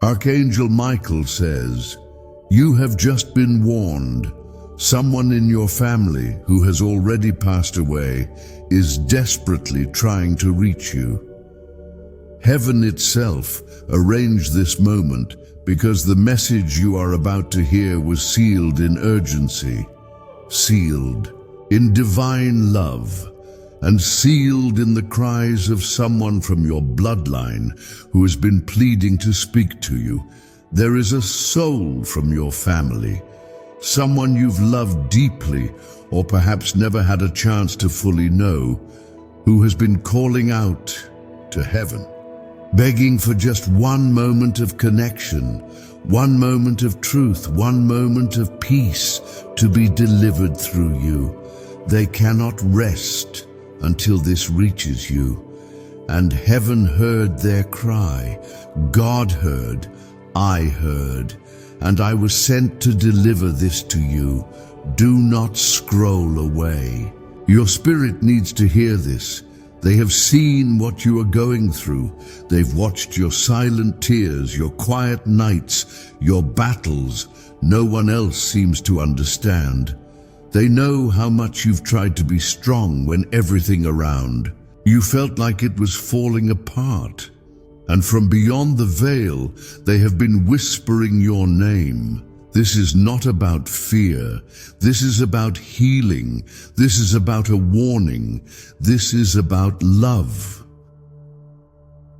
Archangel Michael says, "You have just been warned. Someone in your family who has already passed away is desperately trying to reach you." Heaven itself arranged this moment because the message you are about to hear was sealed in urgency, sealed in divine love, and sealed in the cries of someone from your bloodline who has been pleading to speak to you. There is a soul from your family, someone you've loved deeply or perhaps never had a chance to fully know, who has been calling out to heaven, begging for just one moment of connection, one moment of truth, one moment of peace to be delivered through you. They cannot rest until this reaches you. And heaven heard their cry, God heard, I heard, and I was sent to deliver this to you. Do not scroll away. Your spirit needs to hear this. They have seen what you are going through. They've watched your silent tears, your quiet nights, your battles. No one else seems to understand. They know how much you've tried to be strong when everything around you felt like it was falling apart. And from beyond the veil, they have been whispering your name. This is not about fear. This is about healing. This is about a warning. This is about love.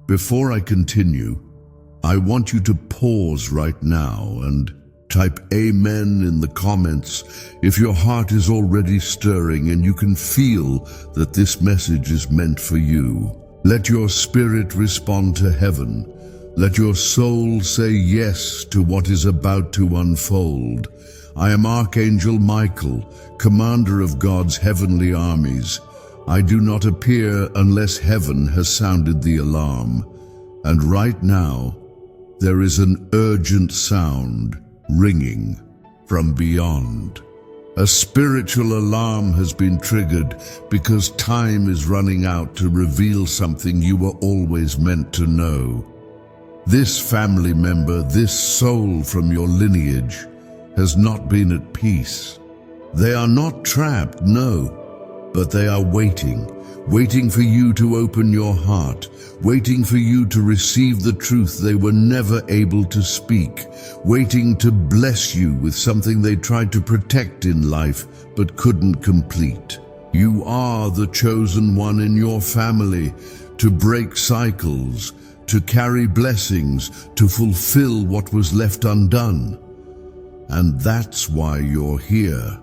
Before I continue, I want you to pause right now and type Amen in the comments if your heart is already stirring and you can feel that this message is meant for you. Let your spirit respond to heaven. Let your soul say yes to what is about to unfold. I am Archangel Michael, commander of God's heavenly armies. I do not appear unless heaven has sounded the alarm. And right now, there is an urgent sound ringing from beyond. A spiritual alarm has been triggered because time is running out to reveal something you were always meant to know. This family member, this soul from your lineage, has not been at peace. They are not trapped, no, but they are waiting for you to open your heart, waiting for you to receive the truth they were never able to speak, waiting to bless you with something they tried to protect in life but couldn't complete. You are the chosen one in your family to break cycles, to carry blessings, to fulfill what was left undone. And that's why you're here.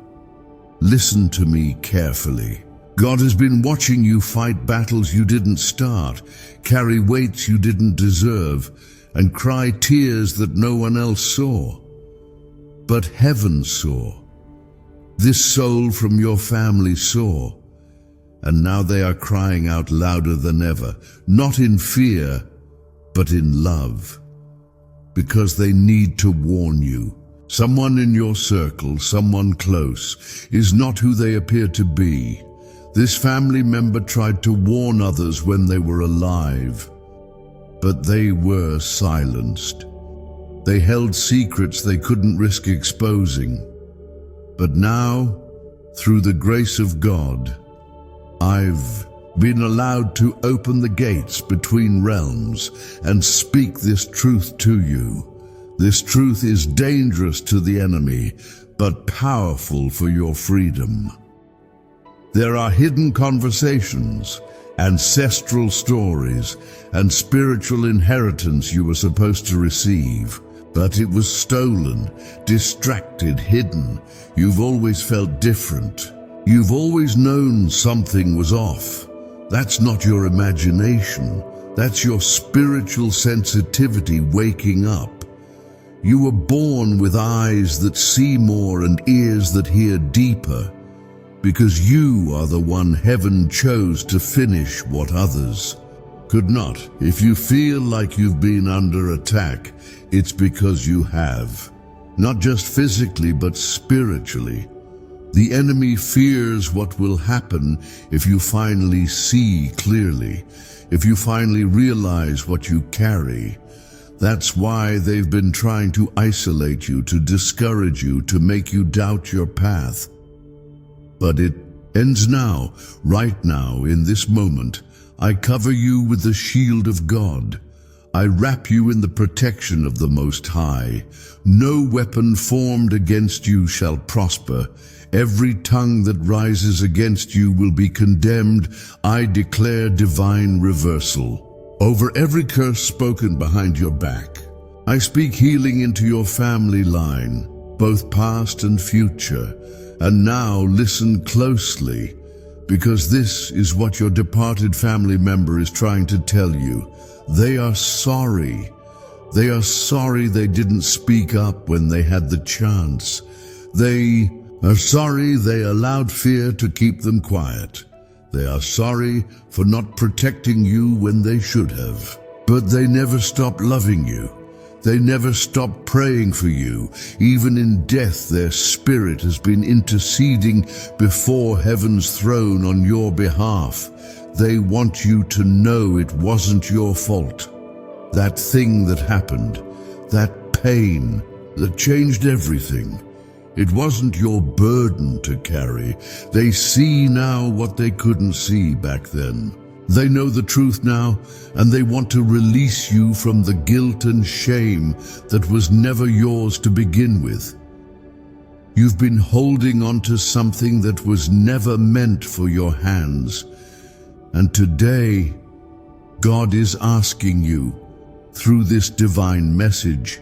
Listen to me carefully. God has been watching you fight battles you didn't start, carry weights you didn't deserve, and cry tears that no one else saw. But heaven saw. This soul from your family saw. And now they are crying out louder than ever, not in fear, but in love. Because they need to warn you. Someone in your circle, someone close, is not who they appear to be. This family member tried to warn others when they were alive, but they were silenced. They held secrets they couldn't risk exposing. But now, through the grace of God, I've been allowed to open the gates between realms and speak this truth to you. This truth is dangerous to the enemy, but powerful for your freedom. There are hidden conversations, ancestral stories, and spiritual inheritance you were supposed to receive, but it was stolen, distracted, hidden. You've always felt different. You've always known something was off. That's not your imagination. That's your spiritual sensitivity waking up. You were born with eyes that see more and ears that hear deeper, because you are the one heaven chose to finish what others could not. If you feel like you've been under attack, it's because you have. Not just physically, but spiritually. The enemy fears what will happen if you finally see clearly, if you finally realize what you carry. That's why they've been trying to isolate you, to discourage you, to make you doubt your path. But it ends now, right now, in this moment. I cover you with the shield of God. I wrap you in the protection of the Most High. No weapon formed against you shall prosper. Every tongue that rises against you will be condemned. I declare divine reversal. Over every curse spoken behind your back, I speak healing into your family line, both past and future. And now listen closely, because this is what your departed family member is trying to tell you. They are sorry. They are sorry they didn't speak up when they had the chance. They are sorry they allowed fear to keep them quiet. They are sorry for not protecting you when they should have. But they never stopped loving you. They never stopped praying for you. Even in death, their spirit has been interceding before heaven's throne on your behalf. They want you to know it wasn't your fault. That thing that happened, that pain that changed everything, it wasn't your burden to carry. They see now what they couldn't see back then. They know the truth now, and they want to release you from the guilt and shame that was never yours to begin with. You've been holding on to something that was never meant for your hands. And today, God is asking you, through this divine message,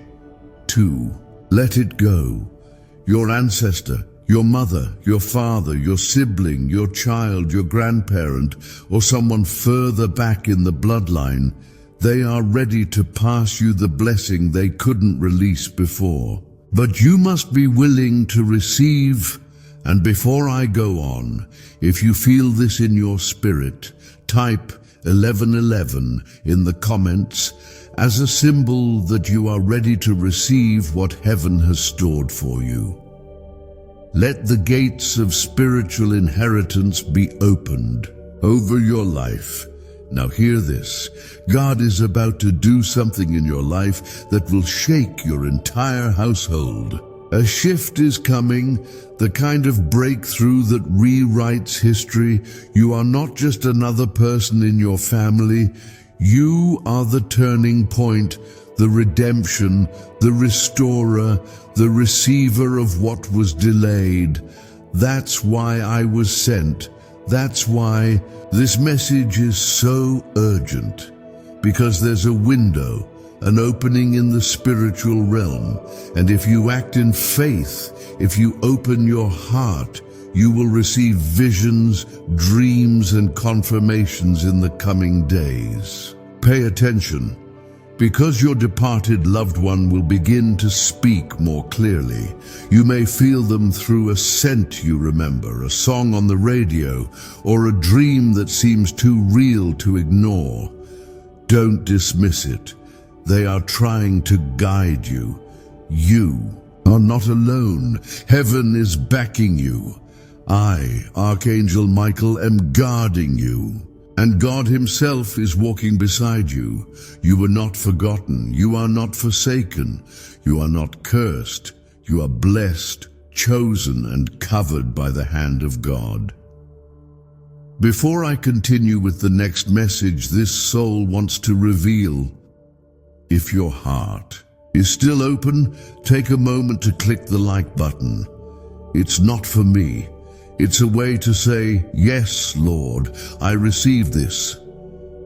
to let it go. Your ancestor, your mother, your father, your sibling, your child, your grandparent, or someone further back in the bloodline, they are ready to pass you the blessing they couldn't release before. But you must be willing to receive. And before I go on, if you feel this in your spirit, type 1111 in the comments as a symbol that you are ready to receive what heaven has stored for you. Let the gates of spiritual inheritance be opened over your life. Now hear this. God is about to do something in your life that will shake your entire household. A shift is coming, the kind of breakthrough that rewrites history. You are not just another person in your family. You are the turning point, the redemption, the restorer, the receiver of what was delayed. That's why I was sent. That's why this message is so urgent. Because there's a window, an opening in the spiritual realm. And if you act in faith, if you open your heart, you will receive visions, dreams, and confirmations in the coming days. Pay attention, because your departed loved one will begin to speak more clearly. You may feel them through a scent you remember, a song on the radio, or a dream that seems too real to ignore. Don't dismiss it. They are trying to guide you. You are not alone. Heaven is backing you. I, Archangel Michael, am guarding you. And God himself is walking beside you. You are not forgotten. You are not forsaken. You are not cursed. You are blessed, chosen, and covered by the hand of God. Before I continue with the next message, this soul wants to reveal, if your heart is still open, take a moment to click the like button. It's not for me. It's a way to say, yes, Lord, I receive this.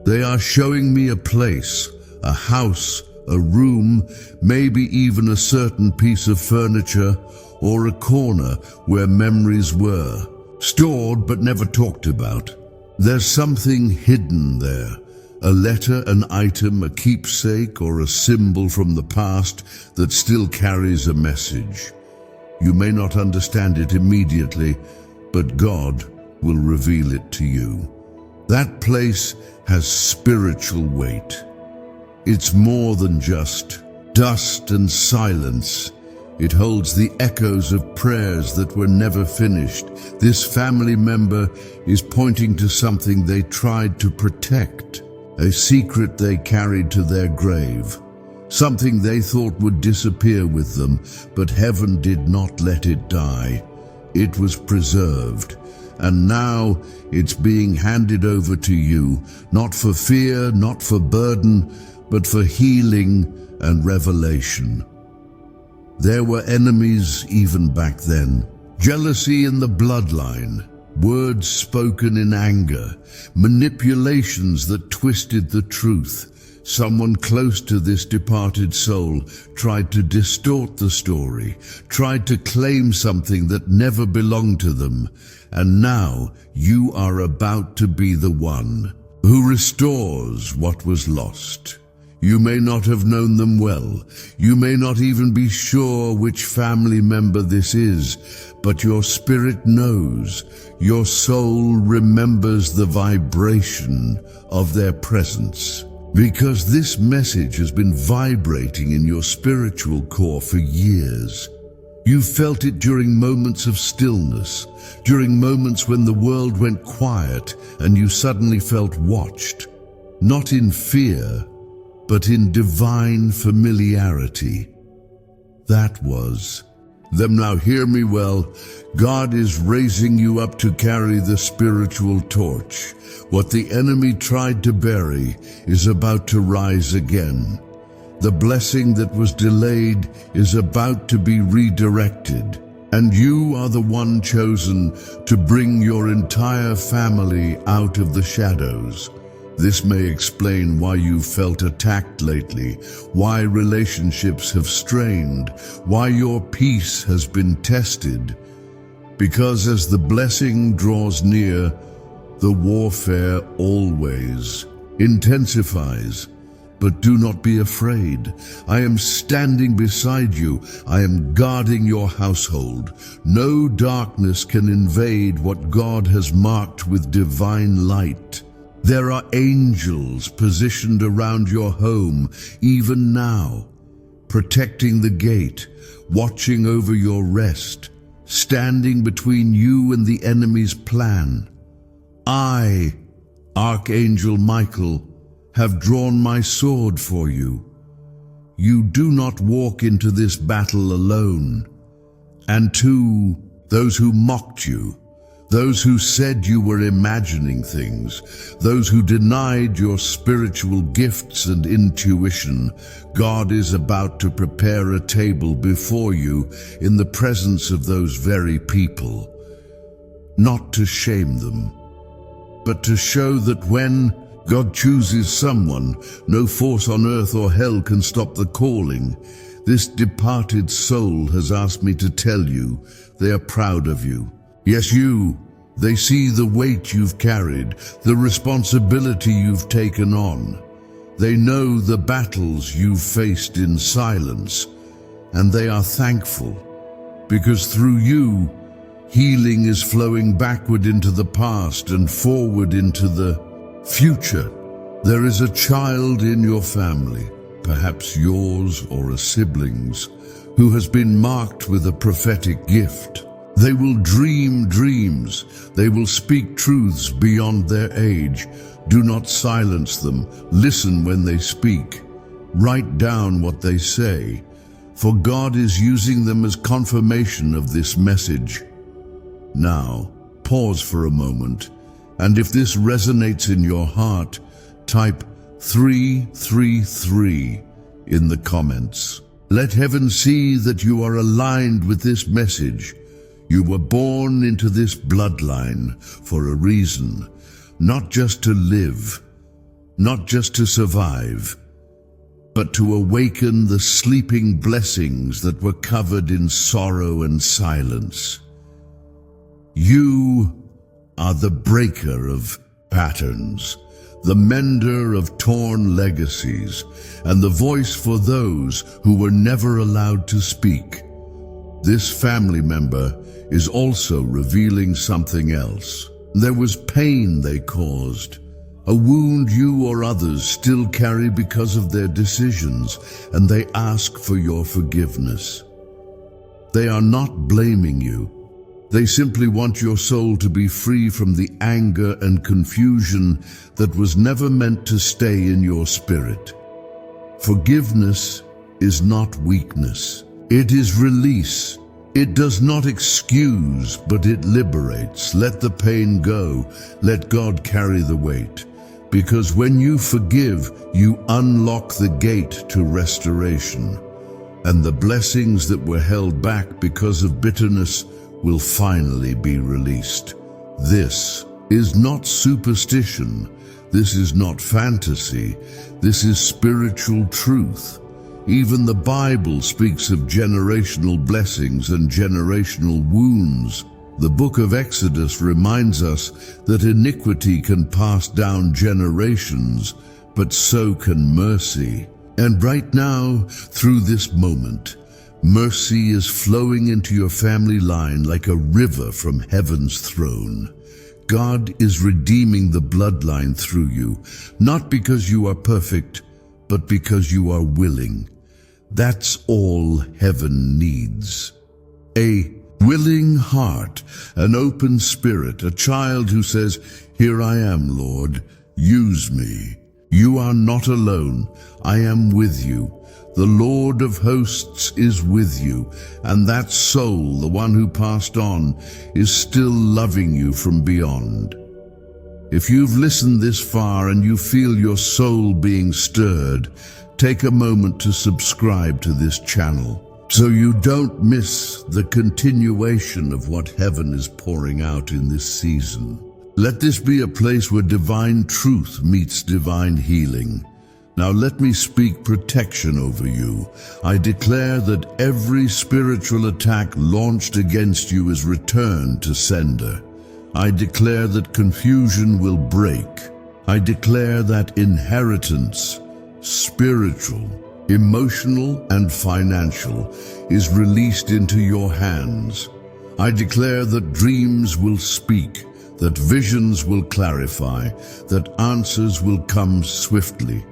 They are showing me a place, a house, a room, maybe even a certain piece of furniture or a corner where memories were, stored but never talked about. There's something hidden there. A letter, an item, a keepsake, or a symbol from the past that still carries a message. You may not understand it immediately, but God will reveal it to you. That place has spiritual weight. It's more than just dust and silence. It holds the echoes of prayers that were never finished. This family member is pointing to something they tried to protect, a secret they carried to their grave. something they thought would disappear with them, but heaven did not let it die. It was preserved, and now it's being handed over to you, not for fear, not for burden, but for healing and revelation. There were enemies even back then. Jealousy in the bloodline, words spoken in anger, manipulations that twisted the truth. Someone close to this departed soul tried to distort the story, tried to claim something that never belonged to them. And now you are about to be the one who restores what was lost. You may not have known them well. You may not even be sure which family member this is, but your spirit knows. Your soul remembers the vibration of their presence. Because this message has been vibrating in your spiritual core for years. You felt it during moments of stillness, during moments when the world went quiet and you suddenly felt watched, not in fear, but in divine familiarity. That was them. Now hear me well. God is raising you up to carry the spiritual torch. What the enemy tried to bury is about to rise again. The blessing that was delayed is about to be redirected, and you are the one chosen to bring your entire family out of the shadows. This may explain why you felt attacked lately, why relationships have strained, why your peace has been tested. Because as the blessing draws near, the warfare always intensifies. But do not be afraid. I am standing beside you. I am guarding your household. No darkness can invade what God has marked with divine light. There are angels positioned around your home, even now, protecting the gate, watching over your rest, standing between you and the enemy's plan. I, Archangel Michael, have drawn my sword for you. You do not walk into this battle alone. And to those who mocked you, those who said you were imagining things, those who denied your spiritual gifts and intuition, God is about to prepare a table before you in the presence of those very people. Not to shame them, but to show that when God chooses someone, no force on earth or hell can stop the calling. This departed soul has asked me to tell you they are proud of you. Yes, you. They see the weight you've carried, the responsibility you've taken on. They know the battles you've faced in silence, and they are thankful, because through you, healing is flowing backward into the past and forward into the future. There is a child in your family, perhaps yours or a sibling's, who has been marked with a prophetic gift. They will dream dreams. They will speak truths beyond their age. Do not silence them. Listen when they speak. Write down what they say, for God is using them as confirmation of this message. Now, pause for a moment, and if this resonates in your heart, type 333 in the comments. Let heaven see that you are aligned with this message. You were born into this bloodline for a reason, not just to live, not just to survive, but to awaken the sleeping blessings that were covered in sorrow and silence. You are the breaker of patterns, the mender of torn legacies, and the voice for those who were never allowed to speak. This family member is also revealing something else. There was pain they caused, a wound you or others still carry because of their decisions, and they ask for your forgiveness. They are not blaming you. They simply want your soul to be free from the anger and confusion that was never meant to stay in your spirit. Forgiveness is not weakness. It is release. It does not excuse, but it liberates. Let the pain go. Let God carry the weight. Because when you forgive, you unlock the gate to restoration. And the blessings that were held back because of bitterness will finally be released. This is not superstition. This is not fantasy. This is spiritual truth. Even the Bible speaks of generational blessings and generational wounds. The book of Exodus reminds us that iniquity can pass down generations, but so can mercy. And right now, through this moment, mercy is flowing into your family line like a river from heaven's throne. God is redeeming the bloodline through you, not because you are perfect, but because you are willing. That's all heaven needs. A willing heart, an open spirit, a child who says, "Here I am, Lord, use me. You are not alone. I am with you. The Lord of hosts is with you." And that soul, the one who passed on, is still loving you from beyond. If you've listened this far and you feel your soul being stirred, take a moment to subscribe to this channel so you don't miss the continuation of what heaven is pouring out in this season. Let this be a place where divine truth meets divine healing. Now let me speak protection over you. I declare that every spiritual attack launched against you is returned to sender. I declare that confusion will break. I declare that inheritance, spiritual, emotional, and financial, is released into your hands. I declare that dreams will speak, that visions will clarify, that answers will come swiftly.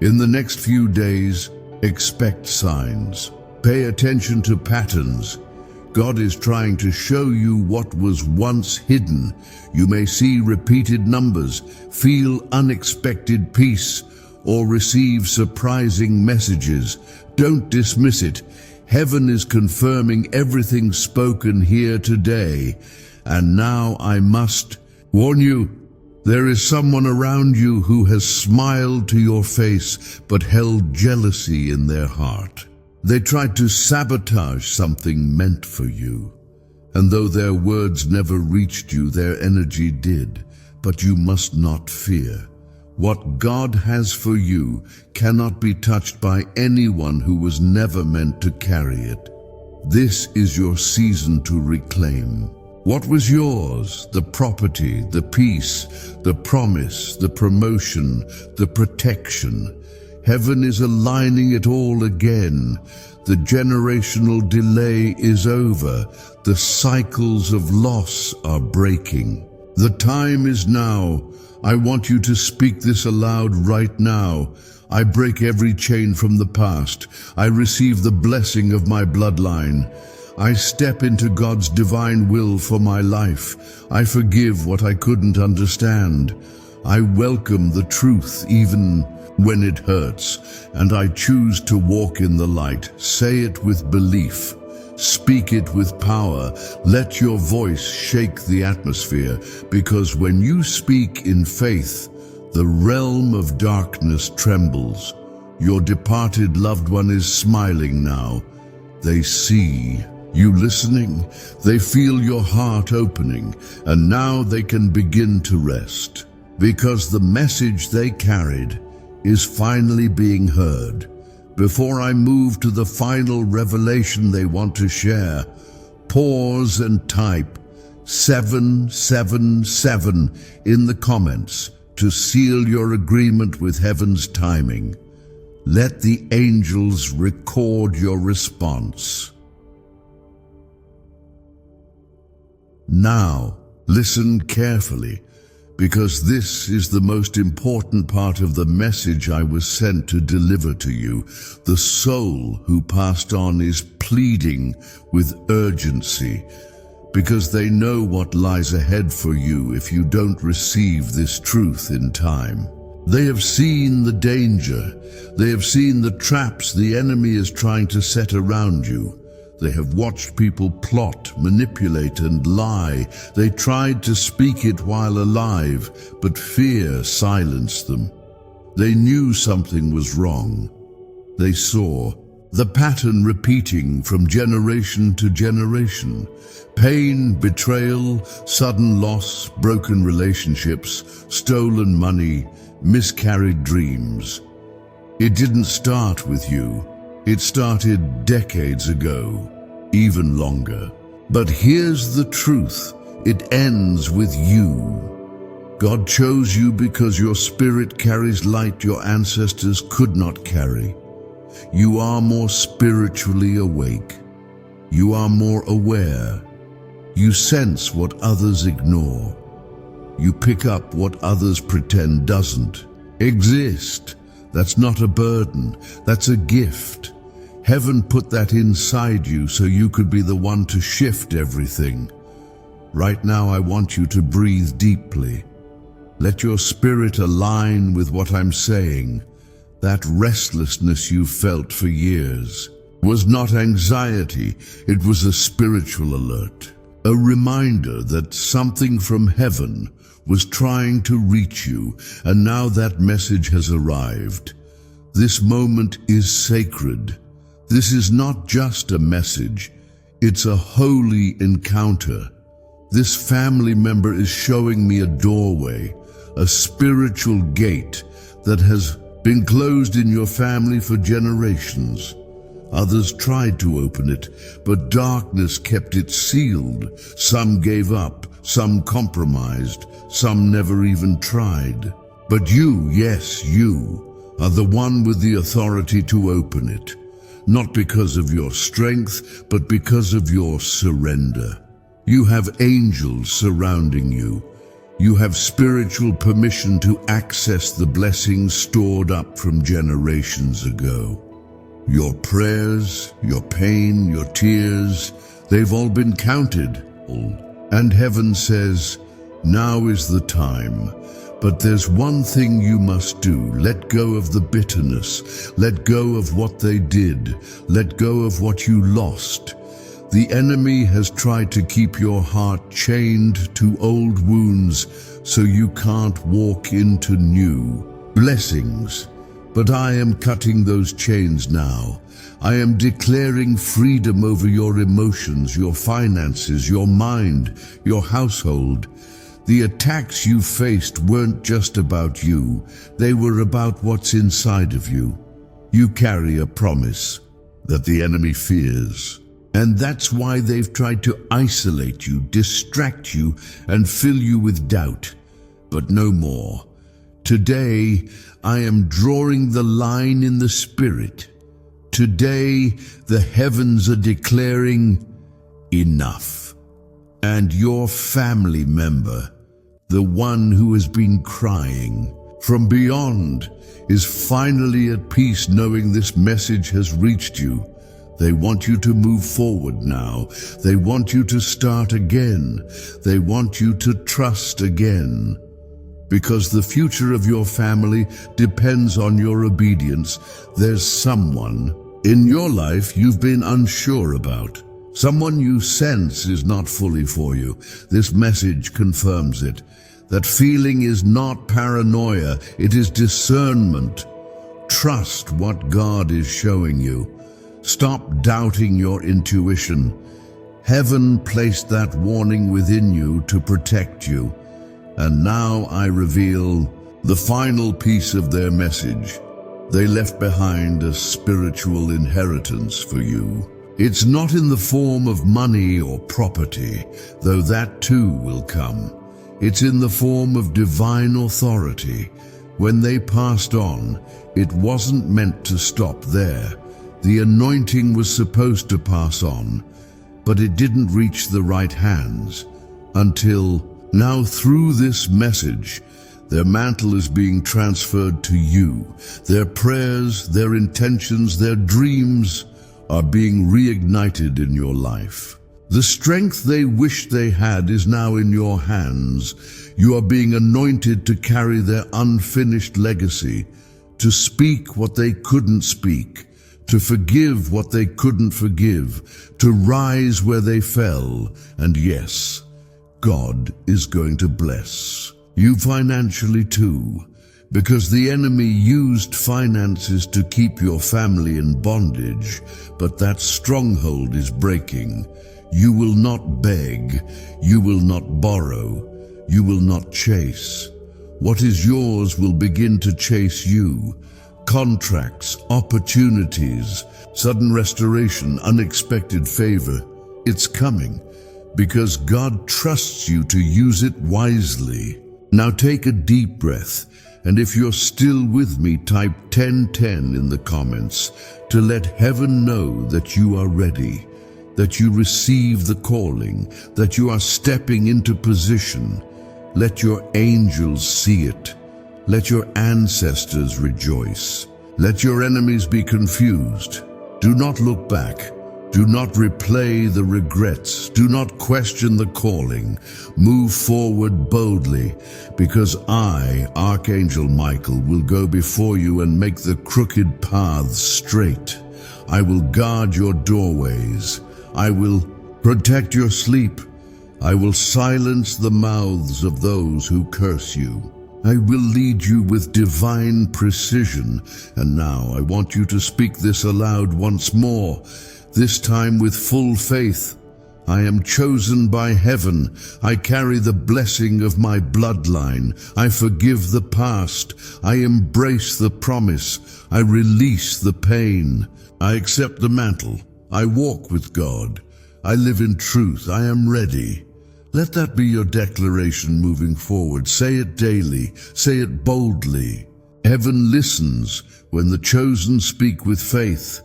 In the next few days, expect signs. Pay attention to patterns. God is trying to show you what was once hidden. You may see repeated numbers, feel unexpected peace, or receive surprising messages. Don't dismiss it. Heaven is confirming everything spoken here today. And now I must warn you, there is someone around you who has smiled to your face but held jealousy in their heart. They tried to sabotage something meant for you. And though their words never reached you, their energy did. But you must not fear. What God has for you cannot be touched by anyone who was never meant to carry it. This is your season to reclaim. What was yours? The property, the peace, the promise, the promotion, the protection. Heaven is aligning it all again. The generational delay is over. The cycles of loss are breaking. The time is now. I want you to speak this aloud right now. I break every chain from the past. I receive the blessing of my bloodline. I step into God's divine will for my life. I forgive what I couldn't understand. I welcome the truth even when it hurts, and I choose to walk in the light. Say it with belief. Speak it with power. Let your voice shake the atmosphere, because when you speak in faith, the realm of darkness trembles. Your departed loved one is smiling now. They see you listening. They feel your heart opening, and now they can begin to rest, because the message they carried is finally being heard. Before I move to the final revelation they want to share, pause and type 777 in the comments to seal your agreement with heaven's timing. Let the angels record your response. Now, listen carefully, because this is the most important part of the message I was sent to deliver to you. The soul who passed on is pleading with urgency, because they know what lies ahead for you if you don't receive this truth in time. They have seen the danger. They have seen the traps the enemy is trying to set around you. They have watched people plot, manipulate, and lie. They tried to speak it while alive, but fear silenced them. They knew something was wrong. They saw the pattern repeating from generation to generation. Pain, betrayal, sudden loss, broken relationships, stolen money, miscarried dreams. It didn't start with you. It started decades ago, even longer. But here's the truth. It ends with you. God chose you because your spirit carries light your ancestors could not carry. You are more spiritually awake. You are more aware. You sense what others ignore. You pick up what others pretend doesn't exist. That's not a burden. That's a gift. Heaven put that inside you so you could be the one to shift everything. Right now, I want you to breathe deeply. Let your spirit align with what I'm saying. That restlessness you felt for years was not anxiety. It was a spiritual alert. A reminder that something from heaven was trying to reach you, and now that message has arrived. This moment is sacred. This is not just a message, it's a holy encounter. This family member is showing me a doorway, a spiritual gate that has been closed in your family for generations. Others tried to open it, but darkness kept it sealed. Some gave up, some compromised, some never even tried. But you, yes, you, are the one with the authority to open it. Not because of your strength, but because of your surrender. You have angels surrounding you. You have spiritual permission to access the blessings stored up from generations ago. Your prayers, your pain, your tears, they've all been counted. And heaven says, now is the time. But there's one thing you must do. Let go of the bitterness. Let go of what they did. Let go of what you lost. The enemy has tried to keep your heart chained to old wounds so you can't walk into new blessings. But I am cutting those chains now. I am declaring freedom over your emotions, your finances, your mind, your household. The attacks you faced weren't just about you. They were about what's inside of you. You carry a promise that the enemy fears. And that's why they've tried to isolate you, distract you, and fill you with doubt. But no more. Today, I am drawing the line in the spirit. Today, the heavens are declaring enough. And your family member, the one who has been crying from beyond, is finally at peace knowing this message has reached you. They want you to move forward now. They want you to start again. They want you to trust again. Because the future of your family depends on your obedience. There's someone in your life you've been unsure about. Someone you sense is not fully for you. This message confirms it. That feeling is not paranoia, it is discernment. Trust what God is showing you. Stop doubting your intuition. Heaven placed that warning within you to protect you. And now I reveal the final piece of their message. They left behind a spiritual inheritance for you. It's not in the form of money or property, though that too will come. It's in the form of divine authority. When they passed on, it wasn't meant to stop there. The anointing was supposed to pass on, but it didn't reach the right hands until now. Through this message, their mantle is being transferred to you. Their prayers, their intentions, their dreams are being reignited in your life. The strength they wish they had is now in your hands. You are being anointed to carry their unfinished legacy, to speak what they couldn't speak, to forgive what they couldn't forgive, to rise where they fell. And yes, God is going to bless you financially too, because the enemy used finances to keep your family in bondage, but that stronghold is breaking. You will not beg, you will not borrow, you will not chase. What is yours will begin to chase you. Contracts, opportunities, sudden restoration, unexpected favor. It's coming because God trusts you to use it wisely. Now take a deep breath, and if you're still with me, type 1010 in the comments to let heaven know that you are ready, that you receive the calling, that you are stepping into position. Let your angels see it. Let your ancestors rejoice. Let your enemies be confused. Do not look back. Do not replay the regrets. Do not question the calling. Move forward boldly, because I, Archangel Michael, will go before you and make the crooked paths straight. I will guard your doorways. I will protect your sleep. I will silence the mouths of those who curse you. I will lead you with divine precision. And now I want you to speak this aloud once more, this time with full faith. I am chosen by heaven. I carry the blessing of my bloodline. I forgive the past. I embrace the promise. I release the pain. I accept the mantle. I walk with God. I live in truth. I am ready. Let that be your declaration moving forward. Say it daily. Say it boldly. Heaven listens when the chosen speak with faith.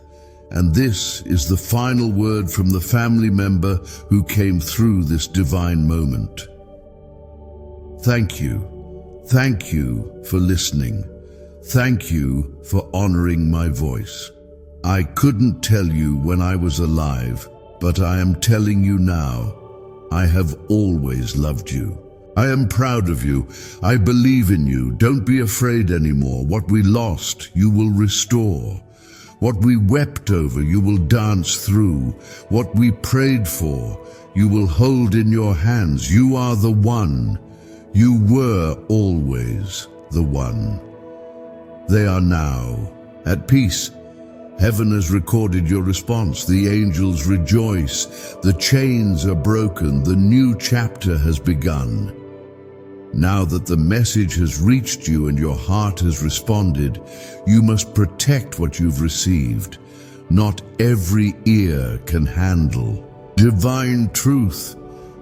And this is the final word from the family member who came through this divine moment. Thank you. Thank you for listening. Thank you for honoring my voice. I couldn't tell you when I was alive, but I am telling you now. I have always loved you. I am proud of you. I believe in you. Don't be afraid anymore. What we lost, you will restore. What we wept over, you will dance through. What we prayed for, you will hold in your hands. You are the one. You were always the one. They are now at peace. Heaven has recorded your response. The angels rejoice. The chains are broken. The new chapter has begun. Now that the message has reached you and your heart has responded, you must protect what you've received. Not every ear can handle divine truth.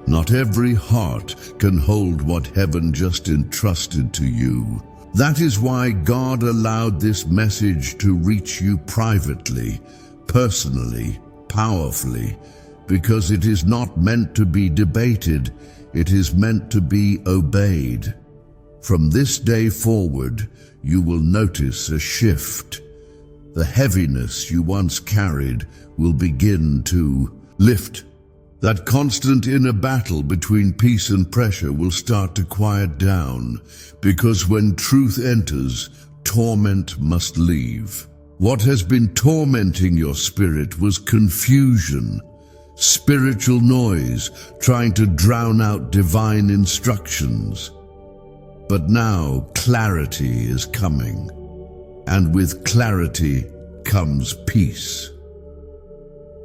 Not every heart can hold what heaven just entrusted to you. That is why God allowed this message to reach you privately, personally, powerfully, because it is not meant to be debated, it is meant to be obeyed. From this day forward, you will notice a shift. The heaviness you once carried will begin to lift. That constant inner battle between peace and pressure will start to quiet down, because when truth enters, torment must leave. What has been tormenting your spirit was confusion, spiritual noise, trying to drown out divine instructions. But now clarity is coming, and with clarity comes peace.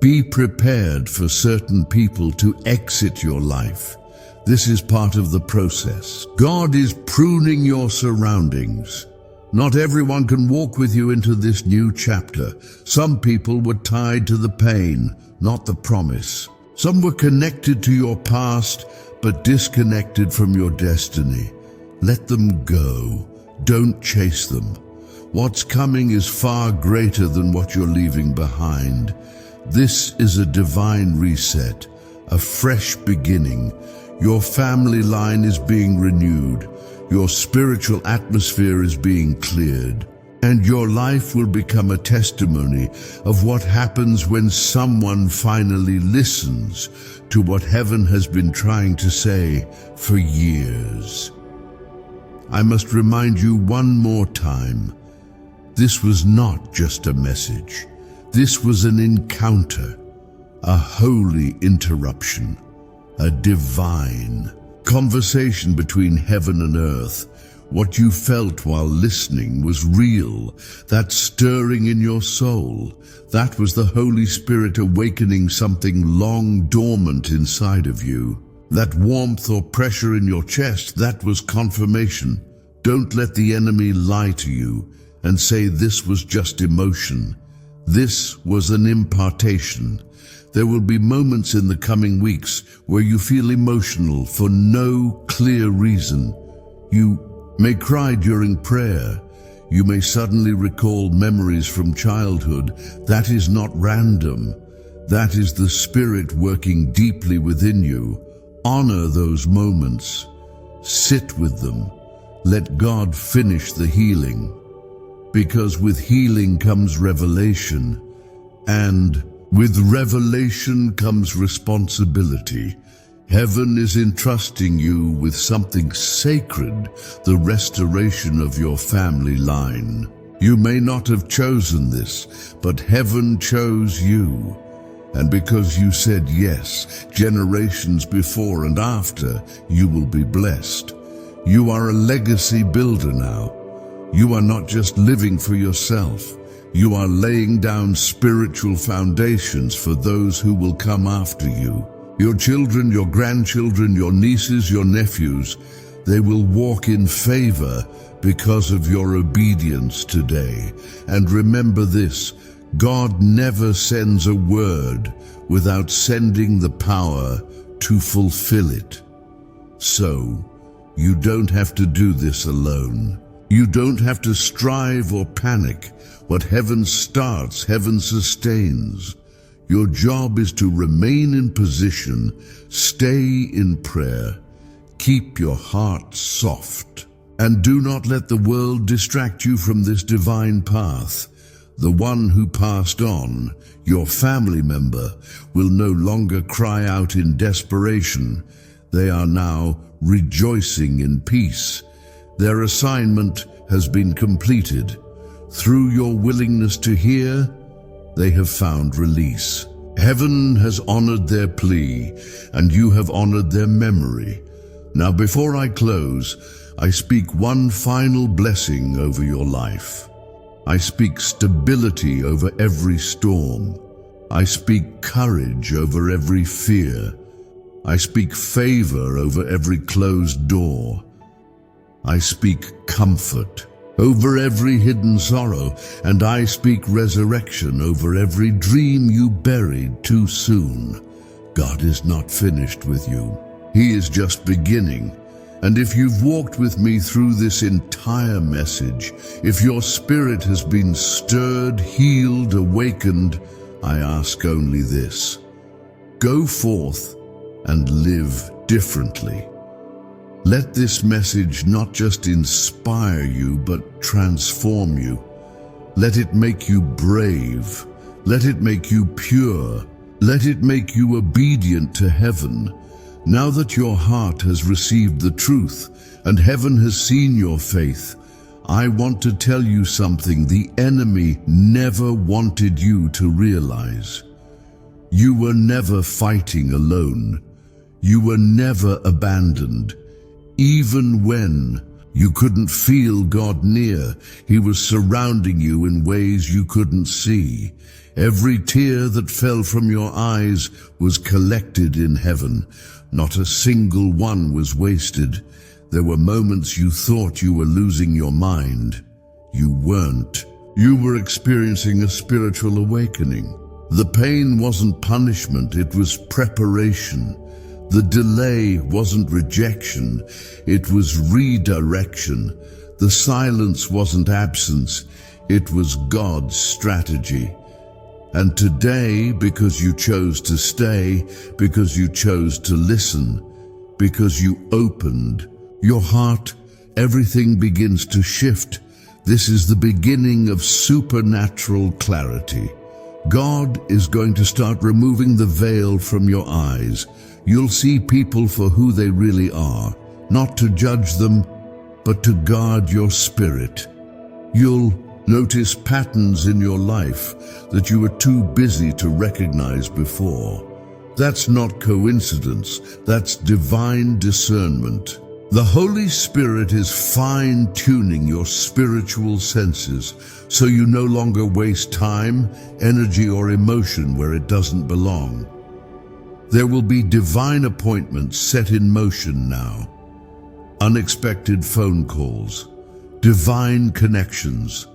Be prepared for certain people to exit your life. This is part of the process. God is pruning your surroundings. Not everyone can walk with you into this new chapter. Some people were tied to the pain, not the promise. Some were connected to your past, but disconnected from your destiny. Let them go. Don't chase them. What's coming is far greater than what you're leaving behind. This is a divine reset, a fresh beginning. Your family line is being renewed. Your spiritual atmosphere is being cleared. And your life will become a testimony of what happens when someone finally listens to what heaven has been trying to say for years. I must remind you one more time, this was not just a message. This was an encounter, a holy interruption, a divine conversation between heaven and earth. What you felt while listening was real. That stirring in your soul, that was the Holy Spirit awakening something long dormant inside of you. That warmth or pressure in your chest, that was confirmation. Don't let the enemy lie to you and say this was just emotion. This was an impartation. There will be moments in the coming weeks where you feel emotional for no clear reason. You may cry during prayer. You may suddenly recall memories from childhood. That is not random. That is the Spirit working deeply within you. Honor those moments. Sit with them. Let God finish the healing. Because with healing comes revelation, and with revelation comes responsibility. Heaven is entrusting you with something sacred, the restoration of your family line. You may not have chosen this, but heaven chose you. And because you said yes, generations before and after, you will be blessed. You are a legacy builder now. You are not just living for yourself. You are laying down spiritual foundations for those who will come after you. Your children, your grandchildren, your nieces, your nephews, they will walk in favor because of your obedience today. And remember this, God never sends a word without sending the power to fulfill it. So, you don't have to do this alone. You don't have to strive or panic. What heaven starts, heaven sustains. Your job is to remain in position, stay in prayer, keep your heart soft, and do not let the world distract you from this divine path. The one who passed on, your family member, will no longer cry out in desperation. They are now rejoicing in peace. Their assignment has been completed. Through your willingness to hear, they have found release. Heaven has honored their plea, and you have honored their memory. Now, before I close, I speak one final blessing over your life. I speak stability over every storm. I speak courage over every fear. I speak favor over every closed door. I speak comfort over every hidden sorrow, and I speak resurrection over every dream you buried too soon. God is not finished with you. He is just beginning. And if you've walked with me through this entire message, if your spirit has been stirred, healed, awakened, I ask only this: go forth and live differently. Let this message not just inspire you, but transform you. Let it make you brave. Let it make you pure. Let it make you obedient to heaven. Now that your heart has received the truth and heaven has seen your faith, I want to tell you something the enemy never wanted you to realize. You were never fighting alone. You were never abandoned. Even when you couldn't feel God near, He was surrounding you in ways you couldn't see. Every tear that fell from your eyes was collected in heaven. Not a single one was wasted. There were moments you thought you were losing your mind. You weren't. You were experiencing a spiritual awakening. The pain wasn't punishment, it was preparation. The delay wasn't rejection, it was redirection. The silence wasn't absence, it was God's strategy. And today, because you chose to stay, because you chose to listen, because you opened your heart, everything begins to shift. This is the beginning of supernatural clarity. God is going to start removing the veil from your eyes. You'll see people for who they really are, not to judge them, but to guard your spirit. You'll notice patterns in your life that you were too busy to recognize before. That's not coincidence, that's divine discernment. The Holy Spirit is fine-tuning your spiritual senses so you no longer waste time, energy, or emotion where it doesn't belong. There will be divine appointments set in motion now. Unexpected phone calls, divine connections,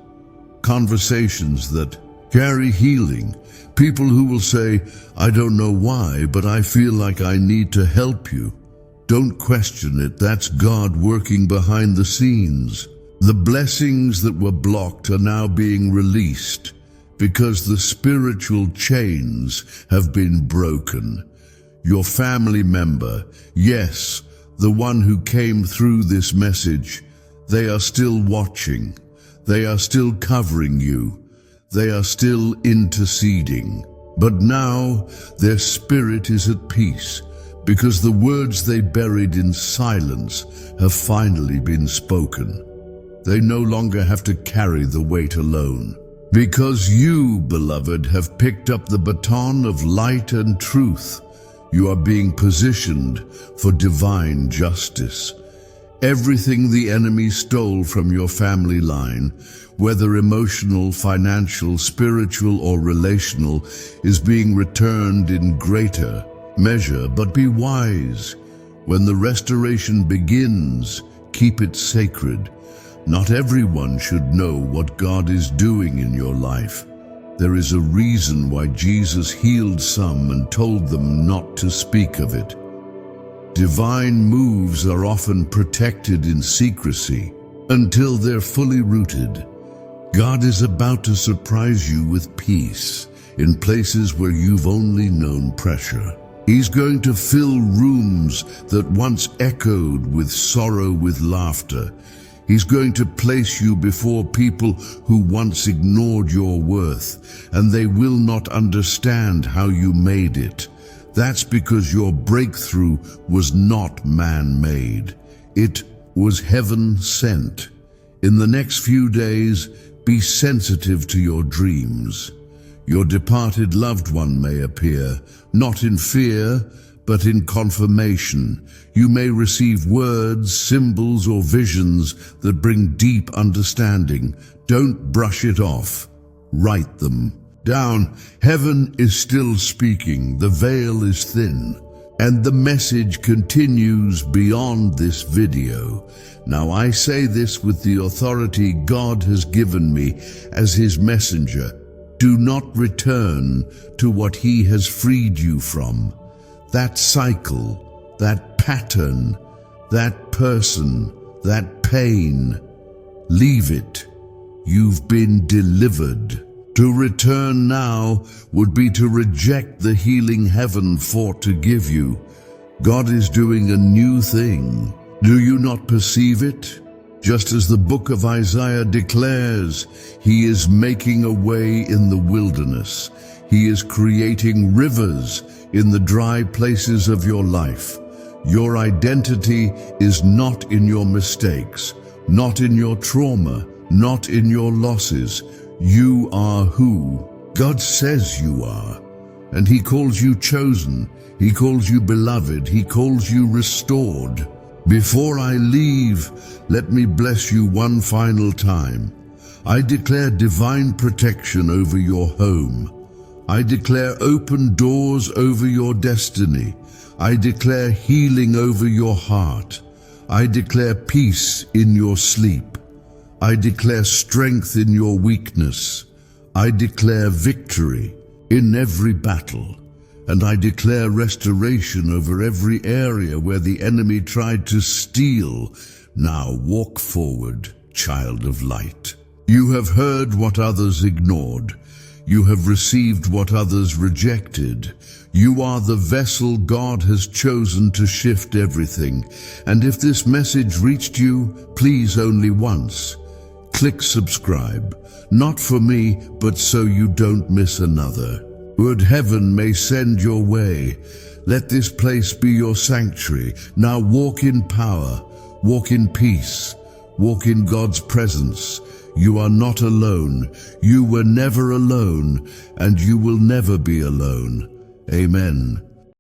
conversations that carry healing, people who will say, "I don't know why, but I feel like I need to help you." Don't question it, that's God working behind the scenes. The blessings that were blocked are now being released because the spiritual chains have been broken. Your family member, yes, the one who came through this message, they are still watching. They are still covering you. They are still interceding. But now their spirit is at peace, because the words they buried in silence have finally been spoken. They no longer have to carry the weight alone. Because you, beloved, have picked up the baton of light and truth, you are being positioned for divine justice. Everything the enemy stole from your family line, whether emotional, financial, spiritual, or relational, is being returned in greater measure. But be wise. When the restoration begins, keep it sacred. Not everyone should know what God is doing in your life. There is a reason why Jesus healed some and told them not to speak of it. Divine moves are often protected in secrecy until they're fully rooted. God is about to surprise you with peace in places where you've only known pressure. He's going to fill rooms that once echoed with sorrow with laughter. He's going to place you before people who once ignored your worth, and they will not understand how you made it. That's because your breakthrough was not man-made. It was heaven-sent. In the next few days, be sensitive to your dreams. Your departed loved one may appear, not in fear, but in confirmation. You may receive words, symbols, or visions that bring deep understanding. Don't brush it off. Write them down. Heaven is still speaking. The veil is thin, and the message continues beyond this video. Now I say this with the authority God has given me as His messenger. Do not return to what He has freed you from. That cycle, that pattern, that person, that pain. Leave it. You've been delivered. To return now would be to reject the healing heaven fought to give you. God is doing a new thing. Do you not perceive it? Just as the book of Isaiah declares, He is making a way in the wilderness. He is creating rivers in the dry places of your life. Your identity is not in your mistakes, not in your trauma, not in your losses. You are who God says you are, and He calls you chosen. He calls you beloved. He calls you restored. Before I leave, let me bless you one final time. I declare divine protection over your home. I declare open doors over your destiny. I declare healing over your heart. I declare peace in your sleep. I declare strength in your weakness. I declare victory in every battle. And I declare restoration over every area where the enemy tried to steal. Now walk forward, child of light. You have heard what others ignored. You have received what others rejected. You are the vessel God has chosen to shift everything. And if this message reached you, please only once, click subscribe, not for me, but so you don't miss another. Would heaven may send your way. Let this place be your sanctuary. Now walk in power, walk in peace, walk in God's presence. You are not alone. You were never alone, and you will never be alone. Amen.